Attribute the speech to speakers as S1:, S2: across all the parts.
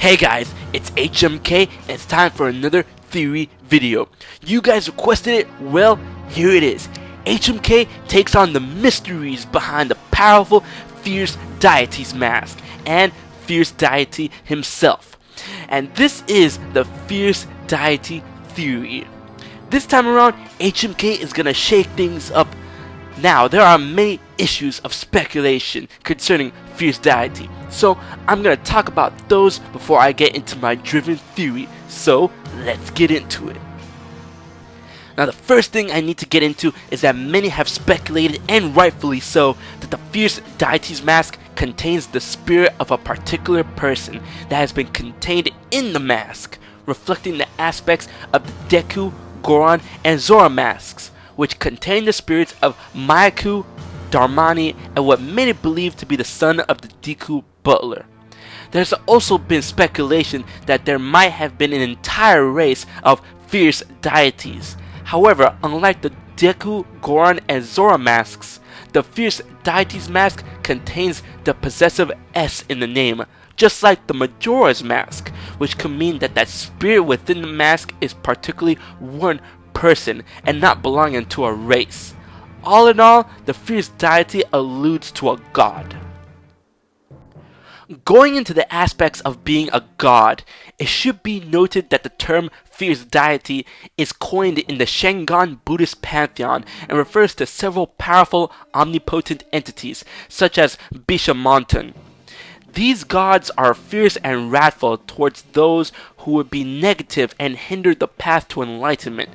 S1: Hey guys, it's HMK and it's time for another theory video. You guys requested it, well, here it is. HMK takes on the mysteries behind the powerful Fierce Deity's mask and Fierce Deity himself. And this is the Fierce Deity theory. This time around, HMK is gonna shake things up. Now, there are many issues of speculation concerning Fierce Deity, so I'm going to talk about those before I get into my driven theory, so let's get into it. Now, the first thing I need to get into is that many have speculated, and rightfully so, that the Fierce Deity's mask contains the spirit of a particular person that has been contained in the mask, reflecting the aspects of the Deku, Goron, and Zora masks, which contain the spirits of Maiku, Darmani, and what many believe to be the son of the Deku butler. There's also been speculation that there might have been an entire race of Fierce Deities. However, unlike the Deku, Goron, and Zora masks, the Fierce Deity's mask contains the possessive S in the name, just like the Majora's mask, which could mean that that spirit within the mask is particularly one person and not belonging to a race. All in all, the Fierce Deity alludes to a god. Going into the aspects of being a god, it should be noted that the term Fierce Deity is coined in the Shingon Buddhist pantheon and refers to several powerful, omnipotent entities, such as Bishamonten. These gods are fierce and wrathful towards those who would be negative and hinder the path to enlightenment,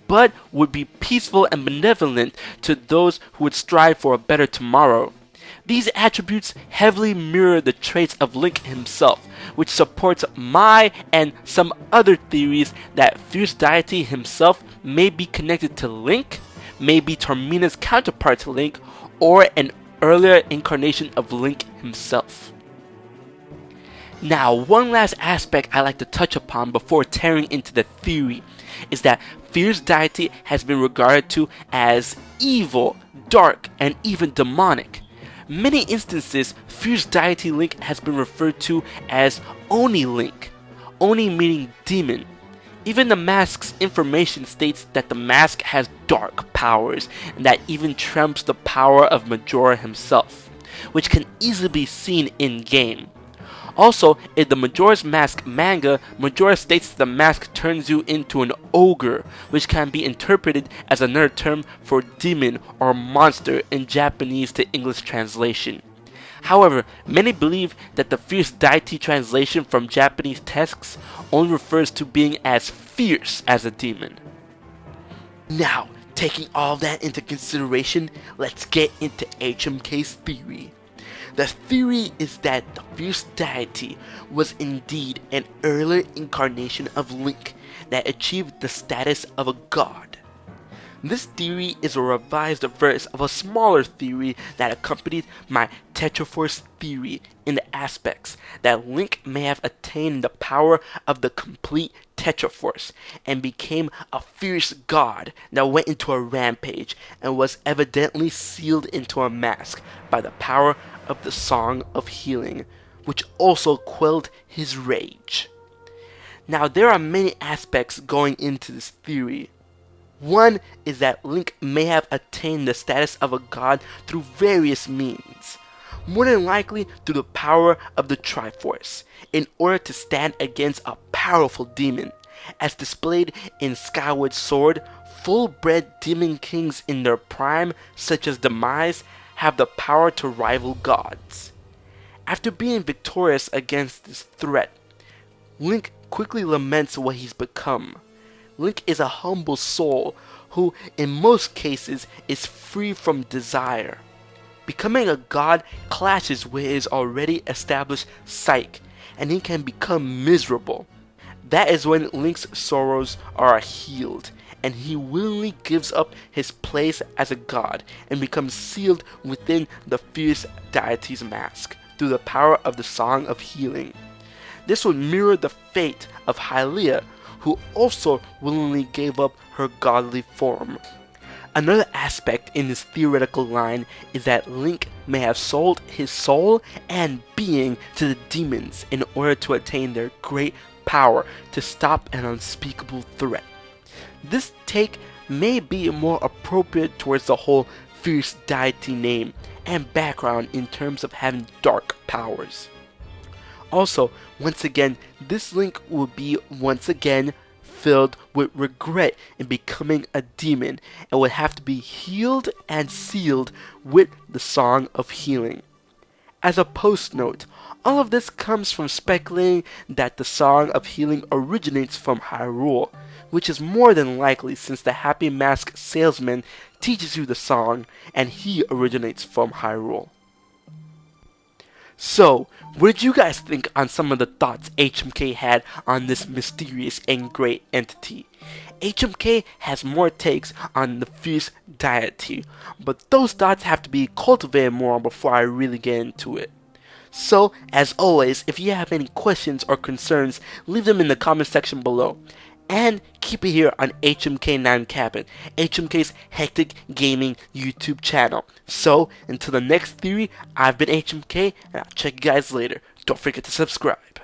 S1: but would be peaceful and benevolent to those who would strive for a better tomorrow. These attributes heavily mirror the traits of Link himself, which supports my and some other theories that Fierce Deity himself may be connected to Link, may be Termina's counterpart to Link, or an earlier incarnation of Link himself. Now, one last aspect I like to touch upon before tearing into the theory is that Fierce Deity has been regarded to as evil, dark, and even demonic. Many instances, Fierce Deity Link has been referred to as Oni Link, Oni meaning demon. Even the mask's information states that the mask has dark powers and that even trumps the power of Majora himself, which can easily be seen in-game. Also, in the Majora's Mask manga, Majora states that the mask turns you into an ogre, which can be interpreted as another term for demon or monster in Japanese to English translation. However, many believe that the Fierce Deity translation from Japanese texts only refers to being as fierce as a demon. Now, taking all that into consideration, let's get into HMK's theory. The theory is that the Fierce Deity was indeed an earlier incarnation of Link that achieved the status of a god. This theory is a revised version of a smaller theory that accompanied my Tetraforce theory in the aspects that Link may have attained the power of the complete Tetraforce and became a fierce god that went into a rampage and was evidently sealed into a mask by the power of the Song of Healing, which also quelled his rage. Now, there are many aspects going into this theory. One is that Link may have attained the status of a god through various means, more than likely through the power of the Triforce, in order to stand against a powerful demon, as displayed in Skyward Sword. Full-bred demon kings in their prime, such as Demise, have the power to rival gods. After being victorious against this threat, Link quickly laments what he's become. Link is a humble soul who, in most cases, is free from desire. Becoming a god clashes with his already established psyche, and he can become miserable. That is when Link's sorrows are healed, and he willingly gives up his place as a god and becomes sealed within the Fierce Deity's mask through the power of the Song of Healing. This would mirror the fate of Hylia, who also willingly gave up her godly form. Another aspect in this theoretical line is that Link may have sold his soul and being to the demons in order to attain their great power to stop an unspeakable threat. This take may be more appropriate towards the whole Fierce Deity name and background in terms of having dark powers. Also, once again, this Link will be once again filled with regret in becoming a demon and would have to be healed and sealed with the Song of Healing. As a post note, all of this comes from speculating that the Song of Healing originates from Hyrule, which is more than likely since the Happy Mask salesman teaches you the song and he originates from Hyrule. So, what did you guys think on some of the thoughts HMK had on this mysterious and great entity? HMK has more takes on the Fierce Deity, but those thoughts have to be cultivated more before I really get into it. So, as always, if you have any questions or concerns, leave them in the comment section below. And keep it here on HMK 9 Cabin, HMK's Hectic Gaming YouTube channel. So, until the next theory, I've been HMK, and I'll check you guys later. Don't forget to subscribe.